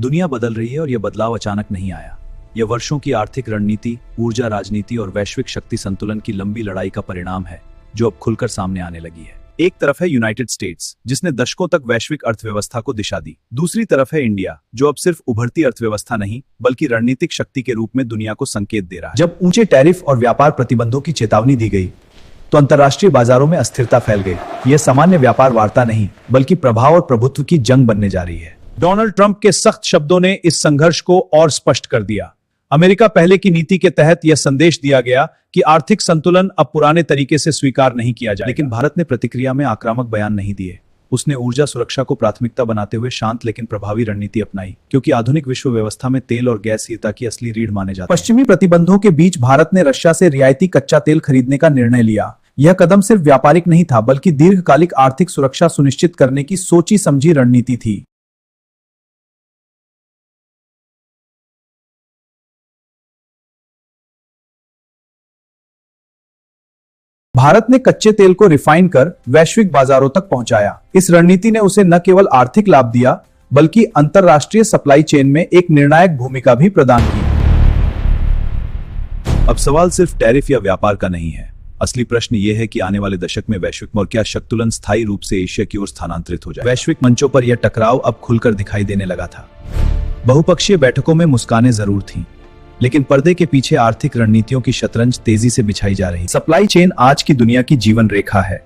दुनिया बदल रही है और यह बदलाव अचानक नहीं आया। यह वर्षों की आर्थिक रणनीति, ऊर्जा राजनीति और वैश्विक शक्ति संतुलन की लंबी लड़ाई का परिणाम है, जो अब खुलकर सामने आने लगी है। एक तरफ है यूनाइटेड स्टेट्स, जिसने दशकों तक वैश्विक अर्थव्यवस्था को दिशा दी। दूसरी तरफ है इंडिया, जो अब सिर्फ उभरती अर्थव्यवस्था नहीं बल्कि रणनीतिक शक्ति के रूप में दुनिया को संकेत दे रहा है। जब ऊंचे टैरिफ और व्यापार प्रतिबंधों की चेतावनी दी गई तो अंतर्राष्ट्रीय बाजारों में अस्थिरता फैल गई। यह सामान्य व्यापार वार्ता नहीं बल्कि प्रभाव और प्रभुत्व की जंग बनने जा रही है। डोनाल्ड ट्रंप के सख्त शब्दों ने इस संघर्ष को और स्पष्ट कर दिया। अमेरिका पहले की नीति के तहत यह संदेश दिया गया कि आर्थिक संतुलन अब पुराने तरीके से स्वीकार नहीं किया जाएगा। लेकिन भारत ने प्रतिक्रिया में आक्रामक बयान नहीं दिए। उसने ऊर्जा सुरक्षा को प्राथमिकता बनाते हुए शांत लेकिन प्रभावी रणनीति अपनाई, क्योंकि आधुनिक विश्व व्यवस्था में तेल और गैस स्थिरता की असली रीढ़ माने जाते हैं। पश्चिमी प्रतिबंधों के बीच भारत ने रशिया से रियायती कच्चा तेल खरीदने का निर्णय लिया। यह कदम सिर्फ व्यापारिक नहीं था बल्कि दीर्घकालिक आर्थिक सुरक्षा सुनिश्चित करने की सोची समझी रणनीति थी। भारत ने कच्चे तेल को रिफाइन कर वैश्विक बाजारों तक पहुंचाया। इस रणनीति ने उसे न केवल आर्थिक लाभ दिया बल्कि अंतरराष्ट्रीय सप्लाई चेन में एक निर्णायक भूमिका भी प्रदान की। अब सवाल सिर्फ टैरिफ या व्यापार का नहीं है। असली प्रश्न यह है कि आने वाले दशक में वैश्विक और क्या संतुलन स्थायी रूप से एशिया की ओर स्थानांतरित हो जाए। वैश्विक मंचों पर यह टकराव अब खुलकर दिखाई देने लगा था। बहुपक्षीय बैठकों में मुस्कानें जरूर थीं, लेकिन पर्दे के पीछे आर्थिक रणनीतियों की शतरंज तेजी से बिछाई जा रही। सप्लाई चेन आज की दुनिया की जीवन रेखा है।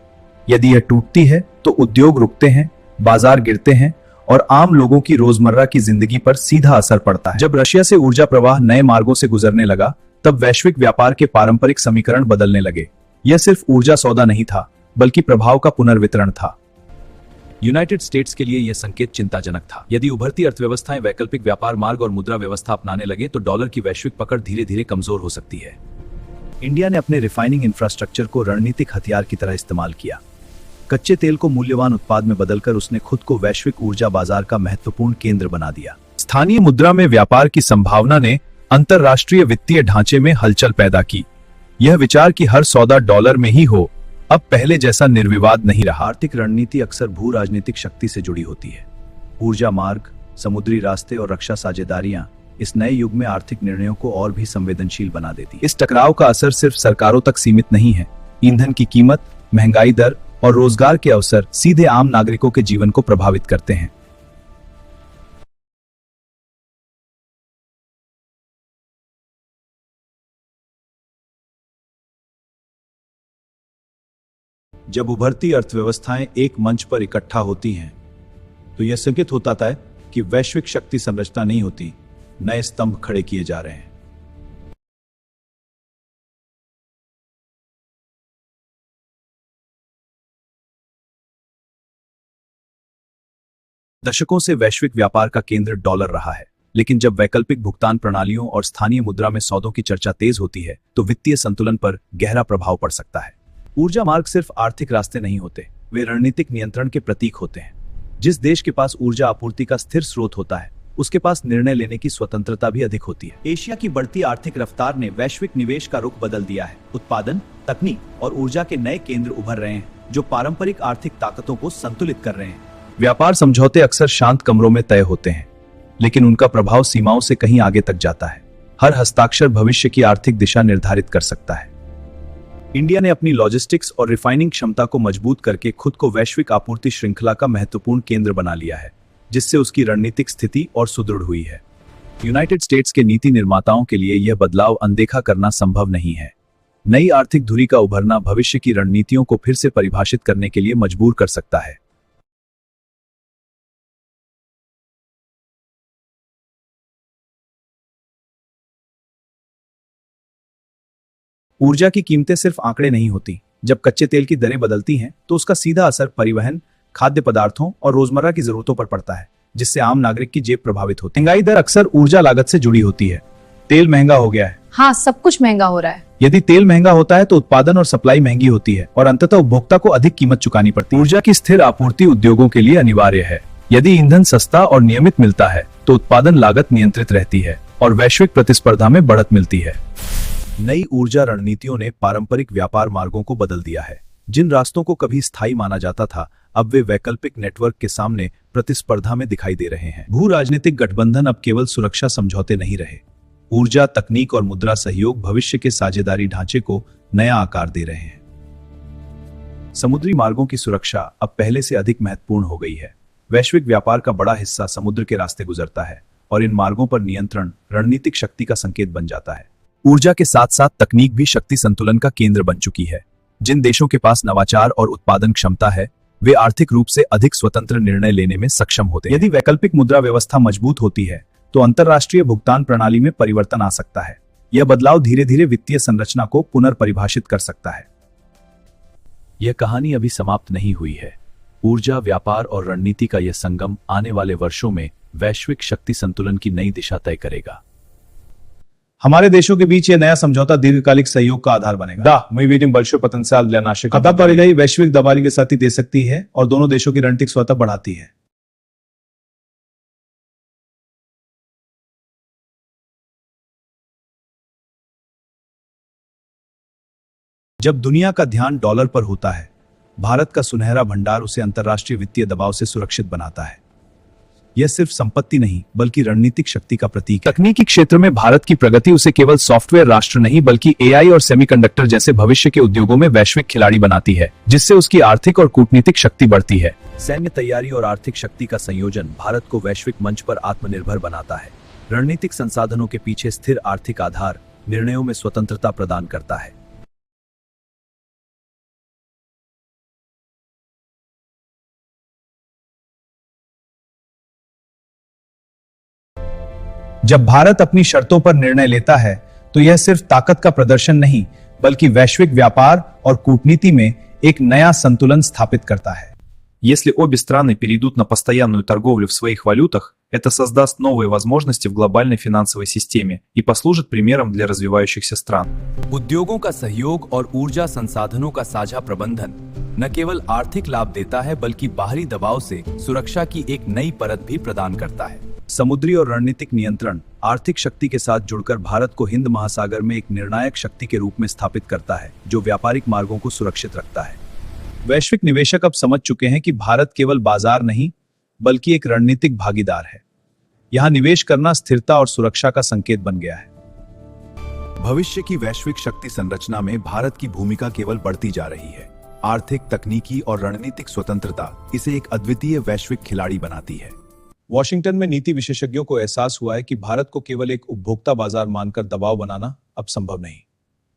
यदि यह टूटती है तो उद्योग रुकते हैं, बाजार गिरते हैं और आम लोगों की रोजमर्रा की जिंदगी पर सीधा असर पड़ता है। जब रशिया से ऊर्जा प्रवाह नए मार्गों से गुजरने लगा, तब वैश्विक व्यापार के पारंपरिक समीकरण बदलने लगे। यह सिर्फ ऊर्जा सौदा नहीं था बल्कि प्रभाव का पुनर्वितरण था। यूनाइटेड स्टेट्स के लिए यह संकेत चिंताजनक था। यदि उभरती अर्थव्यवस्थाएं वैकल्पिक व्यापार मार्ग और मुद्रा व्यवस्था अपनाने लगे तो डॉलर की वैश्विक पकड़ धीरे धीरे कमजोर हो सकती है। इंडिया ने अपने रिफाइनिंग इंफ्रास्ट्रक्चर को रणनीतिक हथियार की तरह इस्तेमाल किया। कच्चे तेल को मूल्यवान उत्पाद में बदलकर उसने खुद को वैश्विक ऊर्जा बाजार का महत्वपूर्ण केंद्र बना दिया। स्थानीय मुद्रा में व्यापार की संभावना ने अंतरराष्ट्रीय वित्तीय ढांचे में हलचल पैदा की। यह विचार कि हर सौदा डॉलर में ही हो अब पहले जैसा निर्विवाद नहीं रहा। आर्थिक रणनीति अक्सर भू राजनीतिक शक्ति से जुड़ी होती है। ऊर्जा मार्ग, समुद्री रास्ते और रक्षा साझेदारियां इस नए युग में आर्थिक निर्णयों को और भी संवेदनशील बना देती है। इस टकराव का असर सिर्फ सरकारों तक सीमित नहीं है। ईंधन की कीमत, महंगाई दर और रोजगार के अवसर सीधे आम नागरिकों के जीवन को प्रभावित करते हैं। जब उभरती अर्थव्यवस्थाएं एक मंच पर इकट्ठा होती हैं, तो यह संकेत होता है कि वैश्विक शक्ति संरचना नहीं होती, नए स्तंभ खड़े किए जा रहे हैं। दशकों से वैश्विक व्यापार का केंद्र डॉलर रहा है, लेकिन जब वैकल्पिक भुगतान प्रणालियों और स्थानीय मुद्रा में सौदों की चर्चा तेज होती है, तो वित्तीय संतुलन पर गहरा प्रभाव पड़ सकता है। ऊर्जा मार्ग सिर्फ आर्थिक रास्ते नहीं होते, वे रणनीतिक नियंत्रण के प्रतीक होते हैं। जिस देश के पास ऊर्जा आपूर्ति का स्थिर स्रोत होता है, उसके पास निर्णय लेने की स्वतंत्रता भी अधिक होती है। एशिया की बढ़ती आर्थिक रफ्तार ने वैश्विक निवेश का रुख बदल दिया है। उत्पादन, तकनीक और ऊर्जा के नए केंद्र उभर रहे हैं, जो पारंपरिक आर्थिक ताकतों को संतुलित कर रहे हैं। व्यापार समझौते अक्सर शांत कमरों में तय होते हैं, लेकिन उनका प्रभाव सीमाओं से कहीं आगे तक जाता है। हर हस्ताक्षर भविष्य की आर्थिक दिशा निर्धारित कर सकता है। इंडिया ने अपनी लॉजिस्टिक्स और रिफाइनिंग क्षमता को मजबूत करके खुद को वैश्विक आपूर्ति श्रृंखला का महत्वपूर्ण केंद्र बना लिया है, जिससे उसकी रणनीतिक स्थिति और सुदृढ़ हुई है। यूनाइटेड स्टेट्स के नीति निर्माताओं के लिए यह बदलाव अनदेखा करना संभव नहीं है। नई आर्थिक धुरी का उभरना भविष्य की रणनीतियों को फिर से परिभाषित करने के लिए मजबूर कर सकता है। ऊर्जा की कीमतें सिर्फ आंकड़े नहीं होती। जब कच्चे तेल की दरें बदलती हैं, तो उसका सीधा असर परिवहन, खाद्य पदार्थों और रोजमर्रा की जरूरतों पर पड़ता है, जिससे आम नागरिक की जेब प्रभावित होती है। महंगाई दर अक्सर ऊर्जा लागत से जुड़ी होती है। तेल महंगा हो गया है। हाँ, सब कुछ महंगा हो रहा है। यदि तेल महंगा होता है तो उत्पादन और सप्लाई महंगी होती है और अंततः उपभोक्ता को अधिक कीमत चुकानी पड़ती है। ऊर्जा की स्थिर आपूर्ति उद्योगों के लिए अनिवार्य है। यदि ईंधन सस्ता और नियमित मिलता है तो उत्पादन लागत नियंत्रित रहती है और वैश्विक प्रतिस्पर्धा में बढ़त मिलती है। नई ऊर्जा रणनीतियों ने पारंपरिक व्यापार मार्गों को बदल दिया है। जिन रास्तों को कभी स्थायी माना जाता था, अब वे वैकल्पिक नेटवर्क के सामने प्रतिस्पर्धा में दिखाई दे रहे हैं। भू राजनीतिक गठबंधन अब केवल सुरक्षा समझौते नहीं रहे, ऊर्जा, तकनीक और मुद्रा सहयोग भविष्य के साझेदारी ढांचे को नया आकार दे रहे हैं। समुद्री मार्गों की सुरक्षा अब पहले से अधिक महत्वपूर्ण हो गई है। वैश्विक व्यापार का बड़ा हिस्सा समुद्र के रास्ते गुजरता है और इन मार्गों पर नियंत्रण रणनीतिक शक्ति का संकेत बन जाता है। ऊर्जा के साथ साथ तकनीक भी शक्ति संतुलन का केंद्र बन चुकी है। जिन देशों के पास नवाचार और उत्पादन क्षमता है, वे आर्थिक रूप से अधिक स्वतंत्र निर्णय लेने में सक्षम होते हैं। यदि वैकल्पिक मुद्रा व्यवस्था मजबूत होती है तो अंतरराष्ट्रीय भुगतान प्रणाली में परिवर्तन आ सकता है। यह बदलाव धीरे धीरे वित्तीय संरचना को पुनर्परिभाषित कर सकता है। यह कहानी अभी समाप्त नहीं हुई है। ऊर्जा, व्यापार और रणनीति का यह संगम आने वाले वर्षों में वैश्विक शक्ति संतुलन की नई दिशा तय करेगा। हमारे देशों के बीच यह नया समझौता दीर्घकालिक सहयोग का आधार बनेगा। वैश्विक दबाव के साथ ही दे सकती है और दोनों देशों की रणनीतिक स्वतः बढ़ाती है। जब दुनिया का ध्यान डॉलर पर होता है, भारत का सुनहरा भंडार उसे अंतर्राष्ट्रीय वित्तीय दबाव से सुरक्षित बनाता है। यह सिर्फ संपत्ति नहीं बल्कि रणनीतिक शक्ति का प्रतीक है। तकनीकी क्षेत्र में भारत की प्रगति उसे केवल सॉफ्टवेयर राष्ट्र नहीं बल्कि एआई और सेमीकंडक्टर जैसे भविष्य के उद्योगों में वैश्विक खिलाड़ी बनाती है, जिससे उसकी आर्थिक और कूटनीतिक शक्ति बढ़ती है। सैन्य तैयारी और आर्थिक शक्ति का संयोजन भारत को वैश्विक मंच पर आत्मनिर्भर बनाता है। रणनीतिक संसाधनों के पीछे स्थिर आर्थिक आधार निर्णयों में स्वतंत्रता प्रदान करता है। जब भारत अपनी शर्तों पर निर्णय लेता है तो यह सिर्फ ताकत का प्रदर्शन नहीं बल्कि वैश्विक व्यापार और कूटनीति में एक नया संतुलन स्थापित करता है। Если обе страны перейдут на постоянную торговлю в своих валютах, это создаст новые возможности в глобальной финансовой системе и послужит примером для развивающихся стран. उद्योगों का सहयोग और ऊर्जा संसाधनों का साझा प्रबंधन न केवल आर्थिक लाभ देता है बल्कि बाहरी दबाव से सुरक्षा की एक नई परत भी प्रदान करता है। समुद्री और रणनीतिक नियंत्रण आर्थिक शक्ति के साथ जुड़कर भारत को हिंद महासागर में एक निर्णायक शक्ति के रूप में स्थापित करता है, जो व्यापारिक मार्गों को सुरक्षित रखता है। वैश्विक निवेशक अब समझ चुके हैं कि भारत केवल बाजार नहीं बल्कि एक रणनीतिक भागीदार है। यहां निवेश करना स्थिरता और सुरक्षा का संकेत बन गया है। भविष्य की वैश्विक शक्ति संरचना में भारत की भूमिका केवल बढ़ती जा रही है। आर्थिक, तकनीकी और रणनीतिक स्वतंत्रता इसे एक अद्वितीय वैश्विक खिलाड़ी बनाती है। वॉशिंगटन में नीति विशेषज्ञों को एहसास हुआ है कि भारत को केवल एक उपभोक्ता बाजार मानकर दबाव बनाना अब संभव नहीं।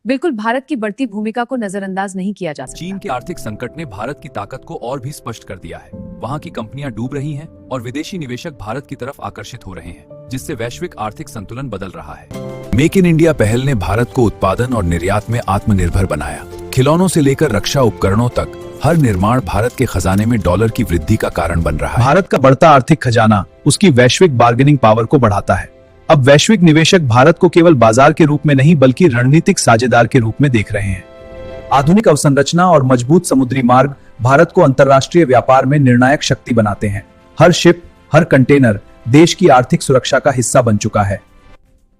बिल्कुल, भारत की बढ़ती भूमिका को नजरअंदाज नहीं किया जा सकता। चीन के आर्थिक संकट ने भारत की ताकत को और भी स्पष्ट कर दिया है। वहां की कंपनियां डूब रही हैं और विदेशी निवेशक भारत की तरफ आकर्षित हो रहे हैं, जिससे वैश्विक आर्थिक संतुलन बदल रहा है। मेक इन इंडिया पहल ने भारत को उत्पादन और निर्यात में आत्मनिर्भर बनाया। खिलौनों से लेकर रक्षा उपकरणों तक हर निर्माण भारत के खजाने में डॉलर की वृद्धि का कारण बन रहा है। भारत का बढ़ता आर्थिक खजाना उसकी वैश्विक बार्गेनिंग पावर को बढ़ाता है। अब वैश्विक निवेशक भारत को केवल बाजार के रूप में नहीं बल्कि रणनीतिक साझेदार के रूप में देख रहे हैं। आधुनिक अवसंरचना और मजबूत समुद्री मार्ग भारत को अंतर्राष्ट्रीय व्यापार में निर्णायक शक्ति बनाते हैं। हर शिप, हर कंटेनर देश की आर्थिक सुरक्षा का हिस्सा बन चुका है।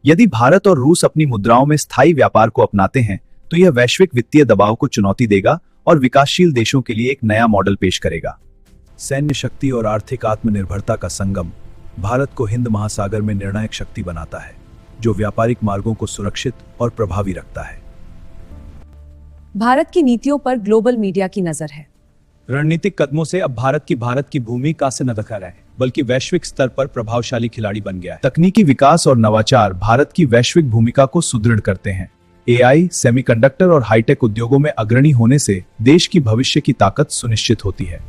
यदि भारत और रूस अपनी मुद्राओं में स्थायी व्यापार को अपनाते हैं तो यह वैश्विक वित्तीय दबाव को चुनौती देगा और विकासशील देशों के लिए एक नया मॉडल पेश करेगा। सैन्य शक्ति और आर्थिक आत्मनिर्भरता का संगम भारत को हिंद महासागर में निर्णायक शक्ति बनाता है, जो व्यापारिक मार्गों को सुरक्षित और प्रभावी रखता है। भारत की नीतियों पर ग्लोबल मीडिया की नजर है। रणनीतिक कदमों से अब भारत की भूमिका से न रखा रहे बल्कि वैश्विक स्तर पर प्रभावशाली खिलाड़ी बन गया है। तकनीकी विकास और नवाचार भारत की वैश्विक भूमिका को सुदृढ़ करते हैं। एआई, सेमीकंडक्टर और हाईटेक उद्योगों में अग्रणी होने से देश की भविष्य की ताकत सुनिश्चित होती है।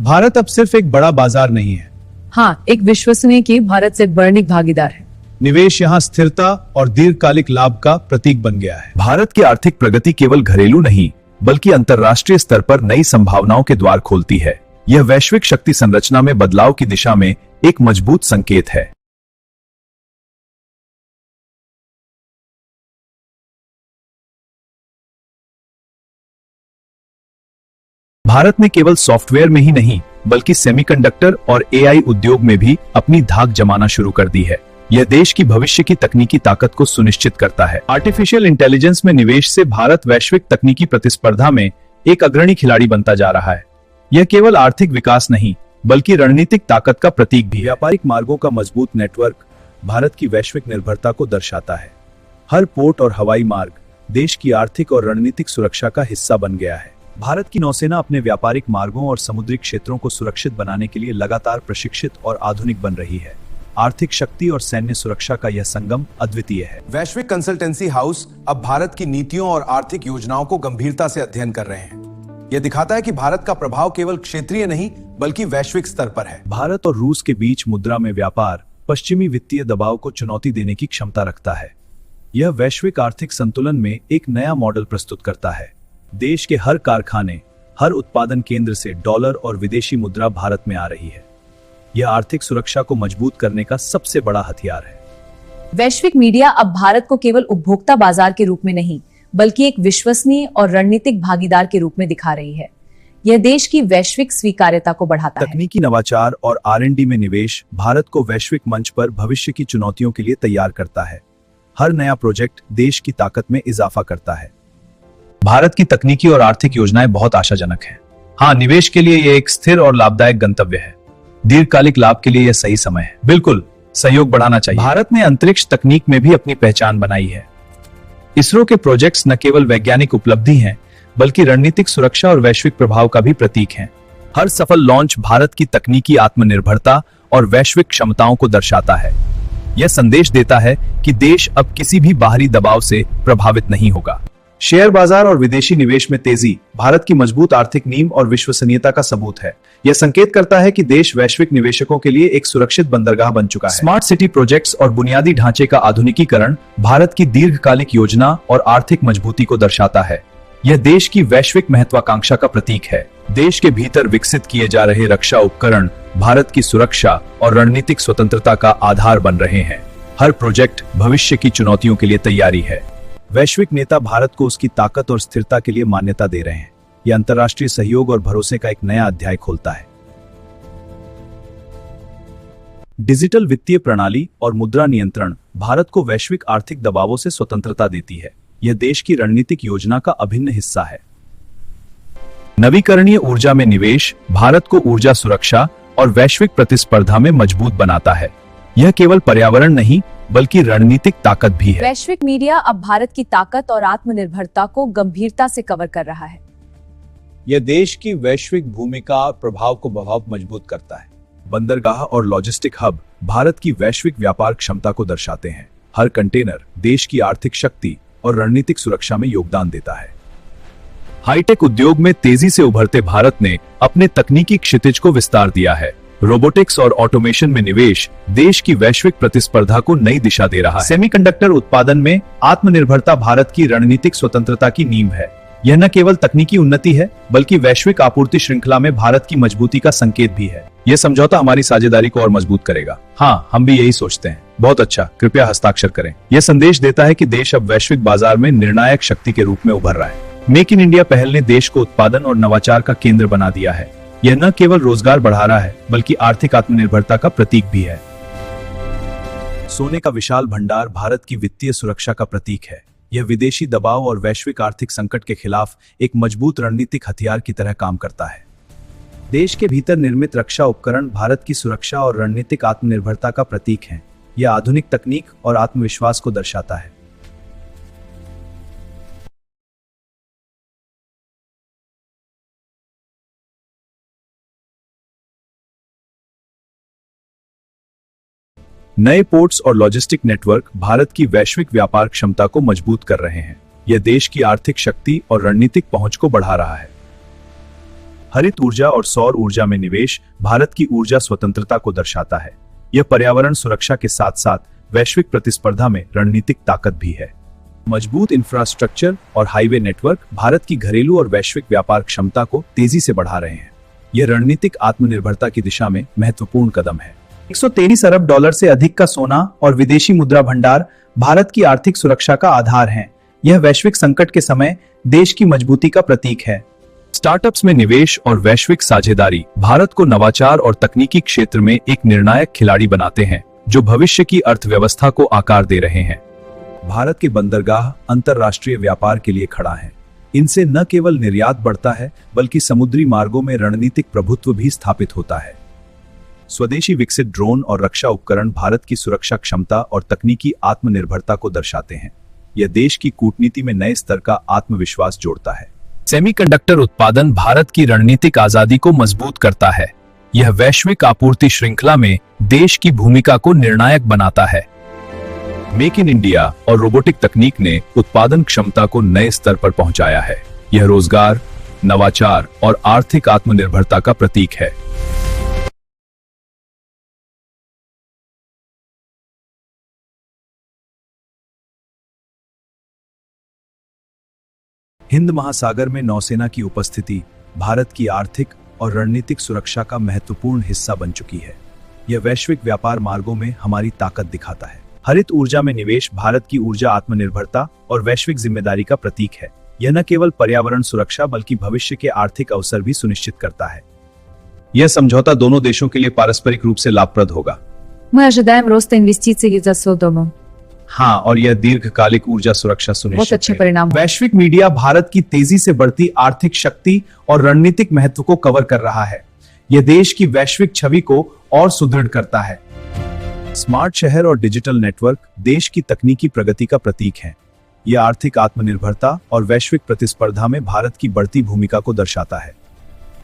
भारत अब सिर्फ एक बड़ा बाजार नहीं है, हाँ, एक विश्वसनीय की भारत से बढ़निक भागीदार है। निवेश यहाँ स्थिरता और दीर्घकालिक लाभ का प्रतीक बन गया है। भारत की आर्थिक प्रगति केवल घरेलू नहीं बल्कि अंतर्राष्ट्रीय स्तर पर नई संभावनाओं के द्वार खोलती है। यह वैश्विक शक्ति संरचना में बदलाव की दिशा में एक मजबूत संकेत है। भारत ने केवल सॉफ्टवेयर में ही नहीं बल्कि सेमीकंडक्टर और एआई उद्योग में भी अपनी धाक जमाना शुरू कर दी है। यह देश की भविष्य की तकनीकी ताकत को सुनिश्चित करता है। आर्टिफिशियल इंटेलिजेंस में निवेश से भारत वैश्विक तकनीकी प्रतिस्पर्धा में एक अग्रणी खिलाड़ी बनता जा रहा है। यह केवल आर्थिक विकास नहीं बल्कि रणनीतिक ताकत का प्रतीक भी है। व्यापारिक मार्गों का मजबूत नेटवर्क भारत की वैश्विक निर्भरता को दर्शाता है। हर पोर्ट और हवाई मार्ग देश की आर्थिक और रणनीतिक सुरक्षा का हिस्सा बन गया है। भारत की नौसेना अपने व्यापारिक मार्गों और समुद्री क्षेत्रों को सुरक्षित बनाने के लिए लगातार प्रशिक्षित और आधुनिक बन रही है। आर्थिक शक्ति और सैन्य सुरक्षा का यह संगम अद्वितीय है। वैश्विक कंसल्टेंसी हाउस अब भारत की नीतियों और आर्थिक योजनाओं को गंभीरता से अध्ययन कर रहे हैं। यह दिखाता है कि भारत का प्रभाव केवल क्षेत्रीय नहीं बल्कि वैश्विक स्तर पर है। भारत और रूस के बीच मुद्रा में व्यापार पश्चिमी वित्तीय दबाव को चुनौती देने की क्षमता रखता है। यह वैश्विक आर्थिक संतुलन में एक नया मॉडल प्रस्तुत करता है। देश के हर कारखाने, हर उत्पादन केंद्र से डॉलर और विदेशी मुद्रा भारत में आ रही है। यह आर्थिक सुरक्षा को मजबूत करने का सबसे बड़ा हथियार है। वैश्विक मीडिया अब भारत को केवल उपभोक्ता बाजार के रूप में नहीं बल्कि एक विश्वसनीय और रणनीतिक भागीदार के रूप में दिखा रही है। यह देश की वैश्विक स्वीकार्यता को बढ़ाता है। तकनीकी नवाचार और R&D में निवेश भारत को वैश्विक मंच पर भविष्य की चुनौतियों के लिए तैयार करता है। हर नया प्रोजेक्ट देश की ताकत में इजाफा करता है। भारत की तकनीकी और आर्थिक योजनाएं बहुत आशाजनक हैं। हाँ, निवेश के लिए यह एक स्थिर और लाभदायक गंतव्य है। दीर्घकालिक लाभ के लिए यह सही समय है। बिल्कुल, सहयोग बढ़ाना चाहिए। भारत ने अंतरिक्ष तकनीक में भी अपनी पहचान बनाई है। इसरो के प्रोजेक्ट्स न केवल वैज्ञानिक उपलब्धि हैं, बल्कि रणनीतिक सुरक्षा और वैश्विक प्रभाव का भी प्रतीक हैं। हर सफल लॉन्च भारत की तकनीकी आत्मनिर्भरता और वैश्विक क्षमताओं को दर्शाता है। यह संदेश देता है कि देश अब किसी भी बाहरी दबाव से प्रभावित नहीं होगा। शेयर बाजार और विदेशी निवेश में तेजी भारत की मजबूत आर्थिक नींव और विश्वसनीयता का सबूत है। यह संकेत करता है कि देश वैश्विक निवेशकों के लिए एक सुरक्षित बंदरगाह बन चुका है। स्मार्ट सिटी प्रोजेक्ट्स और बुनियादी ढांचे का आधुनिकीकरण भारत की दीर्घकालिक योजना और आर्थिक मजबूती को दर्शाता है। यह देश की वैश्विक महत्वाकांक्षा का प्रतीक है। देश के भीतर विकसित किए जा रहे रक्षा उपकरण भारत की सुरक्षा और रणनीतिक स्वतंत्रता का आधार बन रहे हैं। हर प्रोजेक्ट भविष्य की चुनौतियों के लिए तैयारी है। वैश्विक नेता भारत को उसकी ताकत और स्थिरता के लिए मान्यता दे रहे हैं। यह अंतर्राष्ट्रीय सहयोग और भरोसे का एक नया अध्याय खोलता है। डिजिटल वित्तीय प्रणाली और मुद्रा नियंत्रण भारत को वैश्विक आर्थिक दबावों से स्वतंत्रता देती है। यह देश की रणनीतिक योजना का अभिन्न हिस्सा है। नवीकरणीय ऊर्जा में निवेश भारत को ऊर्जा सुरक्षा और वैश्विक प्रतिस्पर्धा में मजबूत बनाता है। यह केवल पर्यावरण नहीं बल्कि रणनीतिक ताकत भी है। वैश्विक मीडिया अब भारत की ताकत और आत्मनिर्भरता को गंभीरता से कवर कर रहा है। यह देश की वैश्विक भूमिका और प्रभाव को बहुत मजबूत करता है। बंदरगाह और लॉजिस्टिक हब भारत की वैश्विक व्यापार क्षमता को दर्शाते हैं। हर कंटेनर देश की आर्थिक शक्ति और रणनीतिक सुरक्षा में योगदान देता है। हाईटेक उद्योग में तेजी से उभरते भारत ने अपने तकनीकी क्षितिज को विस्तार दिया है। रोबोटिक्स और ऑटोमेशन में निवेश देश की वैश्विक प्रतिस्पर्धा को नई दिशा दे रहा है। सेमीकंडक्टर उत्पादन में आत्मनिर्भरता भारत की रणनीतिक स्वतंत्रता की नींव है। यह न केवल तकनीकी उन्नति है बल्कि वैश्विक आपूर्ति श्रृंखला में भारत की मजबूती का संकेत भी है। यह समझौता हमारी साझेदारी को और मजबूत करेगा। हाँ, हम भी यही सोचते हैं। बहुत अच्छा, कृपया हस्ताक्षर करें। यह संदेश देता है कि देश अब वैश्विक बाजार में निर्णायक शक्ति के रूप में उभर रहा है। मेक इन इंडिया पहल ने देश को उत्पादन और नवाचार का केंद्र बना दिया है। यह न केवल रोजगार बढ़ा रहा है बल्कि आर्थिक आत्मनिर्भरता का प्रतीक भी है। सोने का विशाल भंडार भारत की वित्तीय सुरक्षा का प्रतीक है। यह विदेशी दबाव और वैश्विक आर्थिक संकट के खिलाफ एक मजबूत रणनीतिक हथियार की तरह काम करता है। देश के भीतर निर्मित रक्षा उपकरण भारत की सुरक्षा और रणनीतिक आत्मनिर्भरता का प्रतीक हैं। यह आधुनिक तकनीक और आत्मविश्वास को दर्शाता है। नए पोर्ट्स और लॉजिस्टिक नेटवर्क भारत की वैश्विक व्यापार क्षमता को मजबूत कर रहे हैं। यह देश की आर्थिक शक्ति और रणनीतिक पहुंच को बढ़ा रहा है। हरित ऊर्जा और सौर ऊर्जा में निवेश भारत की ऊर्जा स्वतंत्रता को दर्शाता है। यह पर्यावरण सुरक्षा के साथ साथ वैश्विक प्रतिस्पर्धा में रणनीतिक ताकत भी है। मजबूत इंफ्रास्ट्रक्चर और हाईवे नेटवर्क भारत की घरेलू और वैश्विक व्यापार क्षमता को तेजी से बढ़ा रहे हैं। यह रणनीतिक आत्मनिर्भरता की दिशा में महत्वपूर्ण कदम है। 123 अरब डॉलर से अधिक का सोना और विदेशी मुद्रा भंडार भारत की आर्थिक सुरक्षा का आधार हैं। यह वैश्विक संकट के समय देश की मजबूती का प्रतीक है। स्टार्टअप्स में निवेश और वैश्विक साझेदारी भारत को नवाचार और तकनीकी क्षेत्र में एक निर्णायक खिलाड़ी बनाते हैं, जो भविष्य की अर्थव्यवस्था को आकार दे रहे हैं। भारत के बंदरगाह अंतर्राष्ट्रीय व्यापार के लिए खड़ा है। इनसे न केवल निर्यात बढ़ता है बल्कि समुद्री मार्गों में रणनीतिक प्रभुत्व भी स्थापित होता है। स्वदेशी विकसित ड्रोन और रक्षा उपकरण भारत की सुरक्षा क्षमता और तकनीकी आत्मनिर्भरता को दर्शाते हैं। यह देश की कूटनीति में नए स्तर का आत्मविश्वास जोड़ता है। सेमीकंडक्टर उत्पादन भारत की रणनीतिक आजादी को मजबूत करता है। यह वैश्विक आपूर्ति श्रृंखला में देश की भूमिका को निर्णायक बनाता है। मेक इन इंडिया और रोबोटिक तकनीक ने उत्पादन क्षमता को नए स्तर पर पहुंचाया है। यह रोजगार, नवाचार और आर्थिक आत्मनिर्भरता का प्रतीक है। हिंद महासागर में नौसेना की उपस्थिति भारत की आर्थिक और रणनीतिक सुरक्षा का महत्वपूर्ण हिस्सा बन चुकी है। यह वैश्विक व्यापार मार्गों में हमारी ताकत दिखाता है। हरित ऊर्जा में निवेश भारत की ऊर्जा आत्मनिर्भरता और वैश्विक जिम्मेदारी का प्रतीक है। यह न केवल पर्यावरण सुरक्षा बल्कि भविष्य के आर्थिक अवसर भी सुनिश्चित करता है। यह समझौता दोनों देशों के लिए पारस्परिक रूप से लाभप्रद होगा। Мы ожидаем роста инвестиций из-за Содома. हाँ, और यह दीर्घकालिक ऊर्जा सुरक्षा बहुत सुनिश्चित अच्छे है। परिणाम। वैश्विक मीडिया भारत की तेजी से बढ़ती आर्थिक शक्ति और रणनीतिक महत्व को कवर कर रहा है। यह देश की वैश्विक छवि को और सुदृढ़ करता है। स्मार्ट शहर और डिजिटल नेटवर्क देश की तकनीकी प्रगति का प्रतीक है। यह आर्थिक आत्मनिर्भरता और वैश्विक प्रतिस्पर्धा में भारत की बढ़ती भूमिका को दर्शाता है।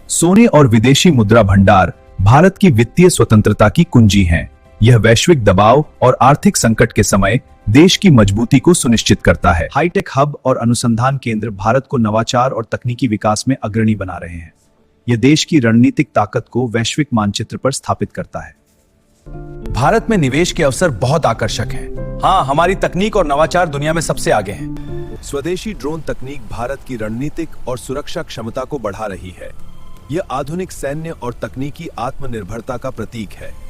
सोने और विदेशी मुद्रा भंडार भारत की वित्तीय स्वतंत्रता की कुंजी हैं। यह वैश्विक दबाव और आर्थिक संकट के समय देश की मजबूती को सुनिश्चित करता है। हाईटेक हब और अनुसंधान केंद्र भारत को नवाचार और तकनीकी विकास में अग्रणी बना रहे हैं। यह देश की रणनीतिक ताकत को वैश्विक मानचित्र पर स्थापित करता है। भारत में निवेश के अवसर बहुत आकर्षक हैं। हाँ, हमारी तकनीक और नवाचार दुनिया में सबसे आगे हैं। स्वदेशी ड्रोन तकनीक भारत की रणनीतिक और सुरक्षा क्षमता को बढ़ा रही है। यह आधुनिक सैन्य और तकनीकी आत्मनिर्भरता का प्रतीक है।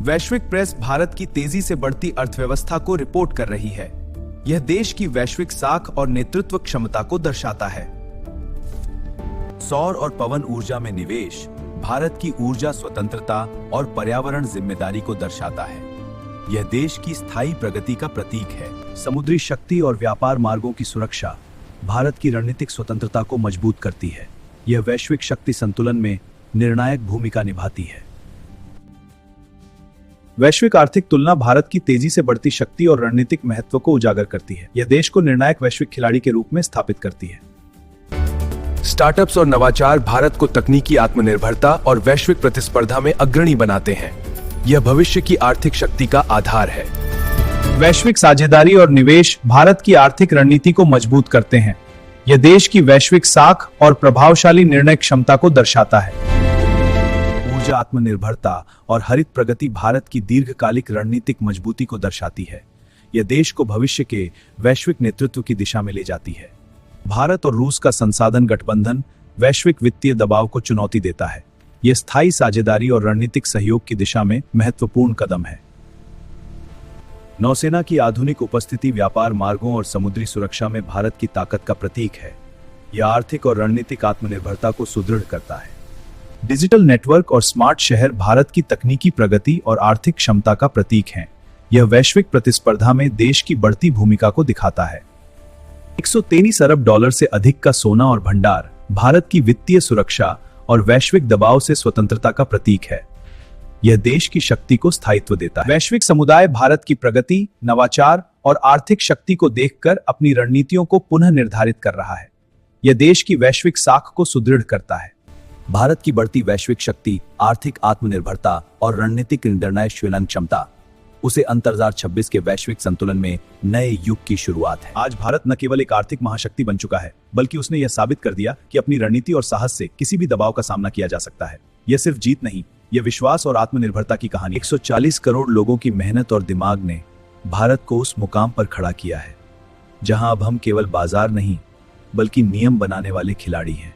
वैश्विक प्रेस भारत की तेजी से बढ़ती अर्थव्यवस्था को रिपोर्ट कर रही है। यह देश की वैश्विक साख और नेतृत्व क्षमता को दर्शाता है। सौर और पवन ऊर्जा में निवेश भारत की ऊर्जा स्वतंत्रता और पर्यावरण जिम्मेदारी को दर्शाता है। यह देश की स्थायी प्रगति का प्रतीक है। समुद्री शक्ति और व्यापार मार्गों की सुरक्षा भारत की रणनीतिक स्वतंत्रता को मजबूत करती है। यह वैश्विक शक्ति संतुलन में निर्णायक भूमिका निभाती है। वैश्विक आर्थिक तुलना भारत की तेजी से बढ़ती शक्ति और रणनीतिक महत्व को उजागर करती है। यह देश को निर्णायक वैश्विक खिलाड़ी के रूप में स्थापित करती है। स्टार्टअप्स और नवाचार भारत को तकनीकी आत्मनिर्भरता और वैश्विक प्रतिस्पर्धा में अग्रणी बनाते हैं। यह भविष्य की आर्थिक शक्ति का आधार है। वैश्विक साझेदारी और निवेश भारत की आर्थिक रणनीति को मजबूत करते हैं। यह देश की वैश्विक साख और प्रभावशाली निर्णय क्षमता को दर्शाता है। ऊर्जा आत्मनिर्भरता और हरित प्रगति भारत की दीर्घकालिक रणनीतिक मजबूती को दर्शाती है। यह देश को भविष्य के वैश्विक नेतृत्व की दिशा में ले जाती है। भारत और रूस का संसाधन गठबंधन वैश्विक वित्तीय दबाव को चुनौती देता है। यह स्थायी साझेदारी और रणनीतिक सहयोग की दिशा में महत्वपूर्ण कदम है। नौसेना की आधुनिक उपस्थिति व्यापार मार्गों और समुद्री सुरक्षा में भारत की ताकत का प्रतीक है। यह आर्थिक और रणनीतिक आत्मनिर्भरता को सुदृढ़ करता है। डिजिटल नेटवर्क और स्मार्ट शहर भारत की तकनीकी प्रगति और आर्थिक क्षमता का प्रतीक हैं। यह वैश्विक प्रतिस्पर्धा में देश की बढ़ती भूमिका को दिखाता है। 123 अरब डॉलर से अधिक का सोना और भंडार भारत की वित्तीय सुरक्षा और वैश्विक दबाव से स्वतंत्रता का प्रतीक है। यह देश की शक्ति को स्थायित्व देता है। वैश्विक समुदाय भारत की प्रगति, नवाचार और आर्थिक शक्ति को देखकर अपनी रणनीतियों को पुनः निर्धारित कर रहा है। यह देश की वैश्विक साख को सुदृढ़ करता है। भारत की बढ़ती वैश्विक शक्ति, आर्थिक आत्मनिर्भरता और रणनीतिक निर्णयशीलन क्षमता उसे अंतर 2026 के वैश्विक संतुलन में नए युग की शुरुआत है। आज भारत न केवल एक आर्थिक महाशक्ति बन चुका है, बल्कि उसने यह साबित कर दिया कि अपनी रणनीति और साहस से किसी भी दबाव का सामना किया जा सकता है। यह सिर्फ जीत नहीं, यह विश्वास और आत्मनिर्भरता की कहानी। 140 करोड़ लोगों की मेहनत और दिमाग ने भारत को उस मुकाम पर खड़ा किया है, जहां अब हम केवल बाजार नहीं, बल्कि नियम बनाने वाले खिलाड़ी हैं।